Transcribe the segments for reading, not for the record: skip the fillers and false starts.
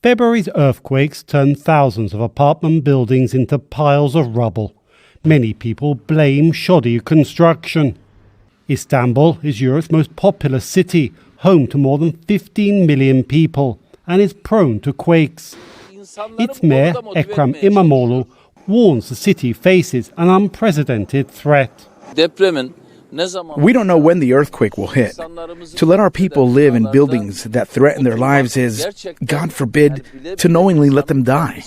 February's earthquakes turned thousands of apartment buildings into piles of rubble. Many people blame shoddy construction. Istanbul is Europe's most populous city, home to more than 15 million people, and is prone to quakes. Its mayor, Ekrem İmamoğlu, warns the city faces an unprecedented threat. We don't know when the earthquake will hit. To let our people live in buildings that threaten their lives is, God forbid, to knowingly let them die.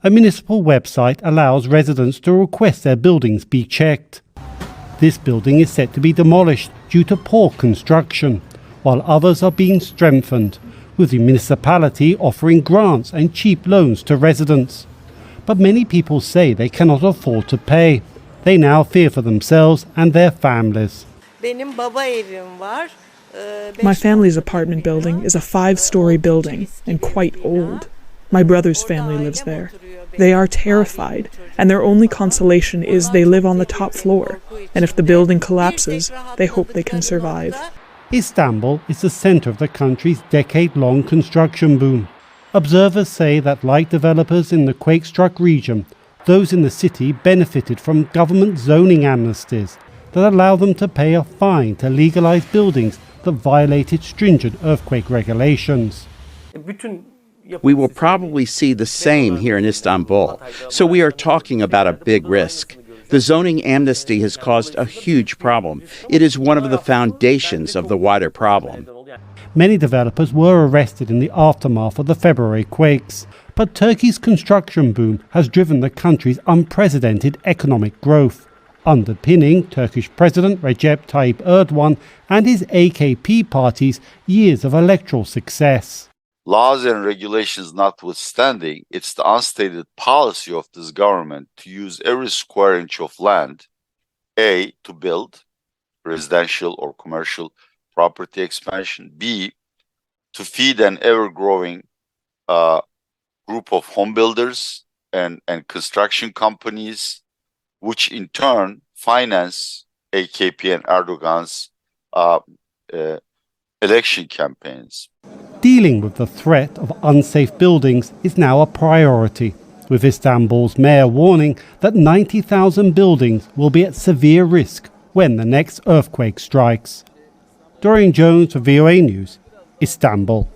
A municipal website allows residents to request their buildings be checked. This building is set to be demolished due to poor construction, while others are being strengthened, with the municipality offering grants and cheap loans to residents. But many people say they cannot afford to pay. They now fear for themselves and their families. My family's apartment building is a 5-story building and quite old. My brother's family lives there. They are terrified, and their only consolation is they live on the top floor, and if the building collapses, they hope they can survive. Istanbul is the centre of the country's decade-long construction boom. Observers say that, like developers in the quake-struck region, those in the city benefited from government zoning amnesties that allow them to pay a fine to legalise buildings that violated stringent earthquake regulations. We will probably see the same here in Istanbul, so we are talking about a big risk. The zoning amnesty has caused a huge problem. It is one of the foundations of the wider problem. Many developers were arrested in the aftermath of the February quakes, but Turkey's construction boom has driven the country's unprecedented economic growth, underpinning Turkish President Recep Tayyip Erdogan and his AKP party's years of electoral success. Laws and regulations notwithstanding, it's the unstated policy of this government to use every square inch of land, A, to build residential or commercial property expansion, B, to feed an ever-growing group of home builders and construction companies, which in turn finance AKP and Erdogan's election campaigns. Dealing with the threat of unsafe buildings is now a priority, with Istanbul's mayor warning that 90,000 buildings will be at severe risk when the next earthquake strikes. Dorian Jones for VOA News, Istanbul.